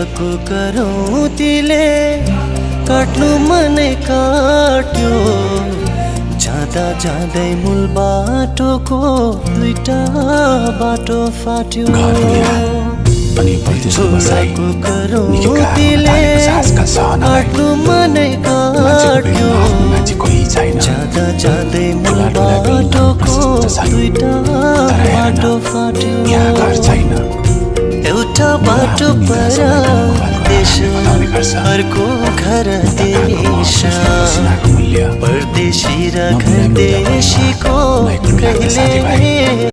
स्वर्गको करौँतीले काट्नु मनै काट्यो जाँदा जाँदै मूल बाटोको दुईटा बाटो फाट्यो स्वर्गको करौँतीले काट्नु मनै काट्यो जाँदा जाँदै मूल बाटोको दुईटा बाटो फाट्यो एउटा बाटो परदेश अर्को घर देश परदेशी र घर देशीको कहिले